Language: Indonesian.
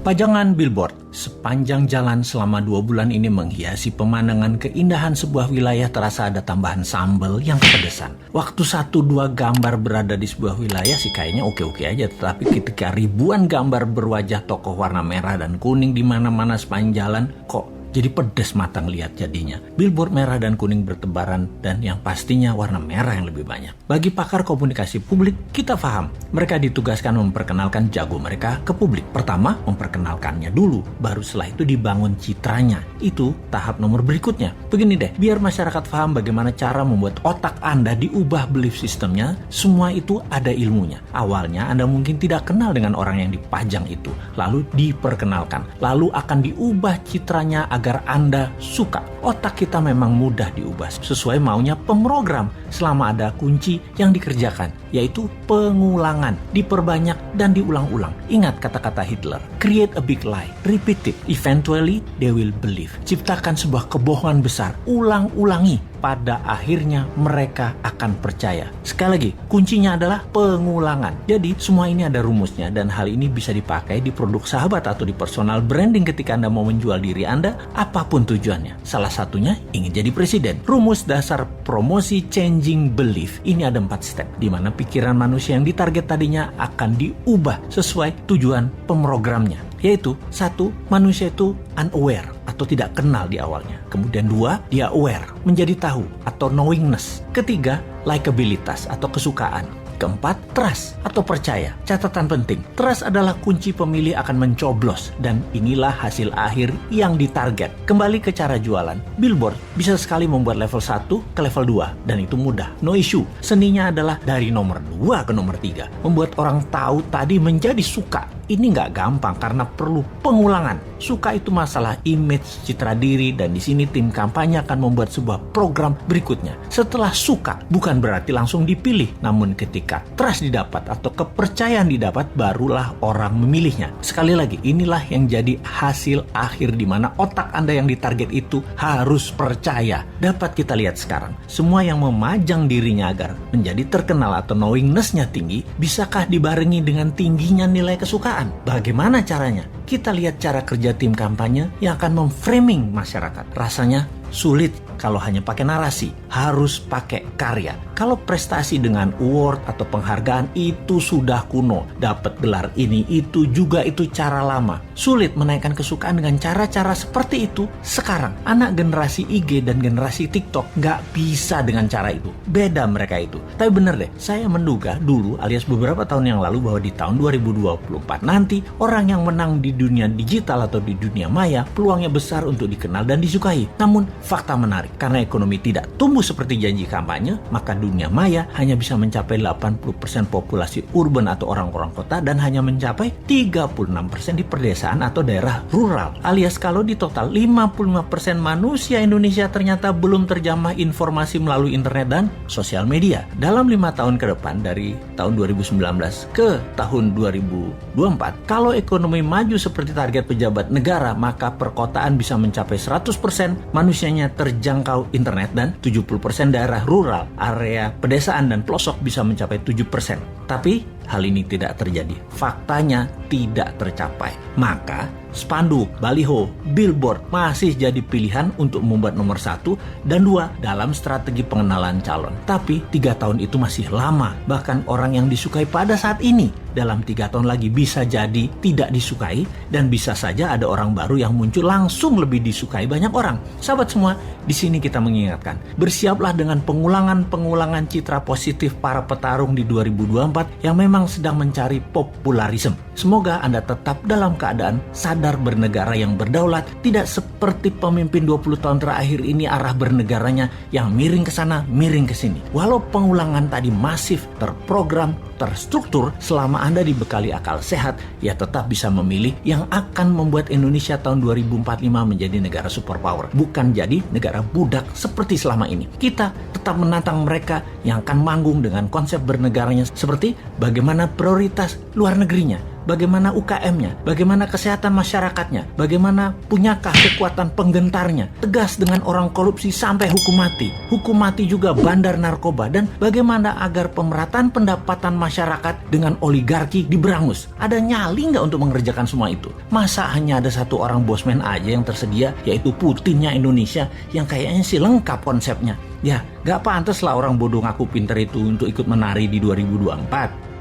Pajangan billboard sepanjang jalan selama 2 bulan ini menghiasi pemandangan keindahan sebuah wilayah. Terasa ada tambahan sambal yang kepedesan. Waktu 1-2 gambar berada di sebuah wilayah sih kayaknya oke-oke aja. Tetapi ketika ribuan gambar berwajah tokoh warna merah dan kuning di mana-mana sepanjang jalan, kok jadi pedes mata ngeliat jadinya. Billboard merah dan kuning bertebaran dan yang pastinya warna merah yang lebih banyak. Bagi pakar komunikasi publik, kita paham mereka ditugaskan memperkenalkan jago mereka ke publik. Pertama, memperkenalkannya dulu, baru setelah itu dibangun citranya. Itu tahap nomor berikutnya. Begini deh, biar masyarakat paham bagaimana cara membuat otak Anda diubah belief sistemnya, semua itu ada ilmunya. Awalnya Anda mungkin tidak kenal dengan orang yang dipajang itu, lalu diperkenalkan, lalu akan diubah citranya agar Anda suka. Otak kita memang mudah diubah sesuai maunya pemrogram selama ada kunci yang dikerjakan, yaitu pengulangan, diperbanyak dan diulang-ulang. Ingat kata-kata Hitler, create a big lie, repeat it, eventually they will believe. Ciptakan sebuah kebohongan besar, ulang-ulangi, pada akhirnya mereka akan percaya. Sekali lagi, kuncinya adalah pengulangan. Jadi semua ini ada rumusnya dan hal ini bisa dipakai di produk sahabat atau di personal branding ketika Anda mau menjual diri Anda, apapun tujuannya. Salah satunya ingin jadi presiden. Rumus dasar promosi changing belief ini ada 4 step, di mana pikiran manusia yang ditarget tadinya akan diubah sesuai tujuan pemrogramnya. Yaitu 1, manusia itu unaware atau tidak kenal di awalnya. Kemudian 2, dia aware, menjadi tahu atau knowingness. Ketiga, likabilitas atau kesukaan. Keempat, trust atau percaya. Catatan penting, trust adalah kunci pemilih akan mencoblos dan inilah hasil akhir yang ditarget. Kembali ke cara jualan, billboard bisa sekali membuat level 1 ke level 2 dan itu mudah, no issue. Seninya adalah dari nomor 2 ke nomor 3. Membuat orang tahu tadi menjadi suka. Ini nggak gampang karena perlu pengulangan. Suka itu masalah image, citra diri, dan di sini tim kampanye akan membuat sebuah program berikutnya. Setelah suka, bukan berarti langsung dipilih, namun ketika trust didapat atau kepercayaan didapat, barulah orang memilihnya. Sekali lagi, inilah yang jadi hasil akhir di mana otak Anda yang ditarget itu harus percaya. Dapat kita lihat sekarang, semua yang memajang dirinya agar menjadi terkenal atau knowingness-nya tinggi, bisakah dibarengi dengan tingginya nilai kesukaan? Bagaimana caranya? Kita lihat cara kerja tim kampanye yang akan memframing masyarakat. Rasanya sulit kalau hanya pakai narasi, harus pakai karya. Kalau prestasi dengan award atau penghargaan itu sudah kuno, dapat gelar ini itu juga itu cara lama. Sulit menaikkan kesukaan dengan cara-cara seperti itu sekarang. Anak generasi IG dan generasi TikTok nggak bisa dengan cara itu. Beda mereka itu. Tapi bener deh, saya menduga dulu alias beberapa tahun yang lalu bahwa di tahun 2024 nanti orang yang menang di dunia digital atau di dunia maya peluangnya besar untuk dikenal dan disukai. Namun fakta menarik, karena ekonomi tidak tumbuh seperti janji kampanye, maka dunia maya hanya bisa mencapai 80% populasi urban atau orang-orang kota dan hanya mencapai 36% di pedesaan atau daerah rural. Alias kalau di total 55% manusia Indonesia ternyata belum terjamah informasi melalui internet dan sosial media. Dalam 5 tahun ke depan dari tahun 2019 ke tahun 2024, kalau ekonomi maju seperti target pejabat negara, maka perkotaan bisa mencapai 100% manusianya terjangkau internet dan 70% daerah rural, area pedesaan dan pelosok bisa mencapai 7%. Tapi hal ini tidak terjadi. Faktanya tidak tercapai. Maka spanduk, baliho, billboard masih jadi pilihan untuk membuat nomor 1 dan 2 dalam strategi pengenalan calon. Tapi 3 tahun itu masih lama. Bahkan orang yang disukai pada saat ini dalam 3 tahun lagi bisa jadi tidak disukai dan bisa saja ada orang baru yang muncul langsung lebih disukai banyak orang. Sahabat semua, di sini kita mengingatkan, bersiaplah dengan pengulangan citra positif para petarung di 2024 yang memang sedang mencari popularisme. Semoga Anda tetap dalam keadaan sadar bernegara yang berdaulat, tidak seperti pemimpin 20 tahun terakhir ini arah bernegaranya yang miring ke sana, miring ke sini. Walau pengulangan tadi masif, terprogram, terstruktur, selama Anda dibekali akal sehat, ya tetap bisa memilih yang akan membuat Indonesia tahun 2045 menjadi negara superpower, bukan jadi negara budak seperti selama ini. Kita tetap menantang mereka yang akan manggung dengan konsep bernegaranya seperti bagaimana prioritas luar negerinya, bagaimana UKM-nya, bagaimana kesehatan masyarakatnya, bagaimana punyakah kekuatan penggentarnya, tegas dengan orang korupsi sampai hukum mati. Hukum mati juga bandar narkoba, dan bagaimana agar pemerataan pendapatan masyarakat dengan oligarki diberangus. Ada nyali nggak untuk mengerjakan semua itu? Masa hanya ada satu orang bosman aja yang tersedia, yaitu Putinnya Indonesia, yang kayaknya sih lengkap konsepnya. Ya, gak pantas lah orang bodoh ngaku pinter itu untuk ikut menari di 2024.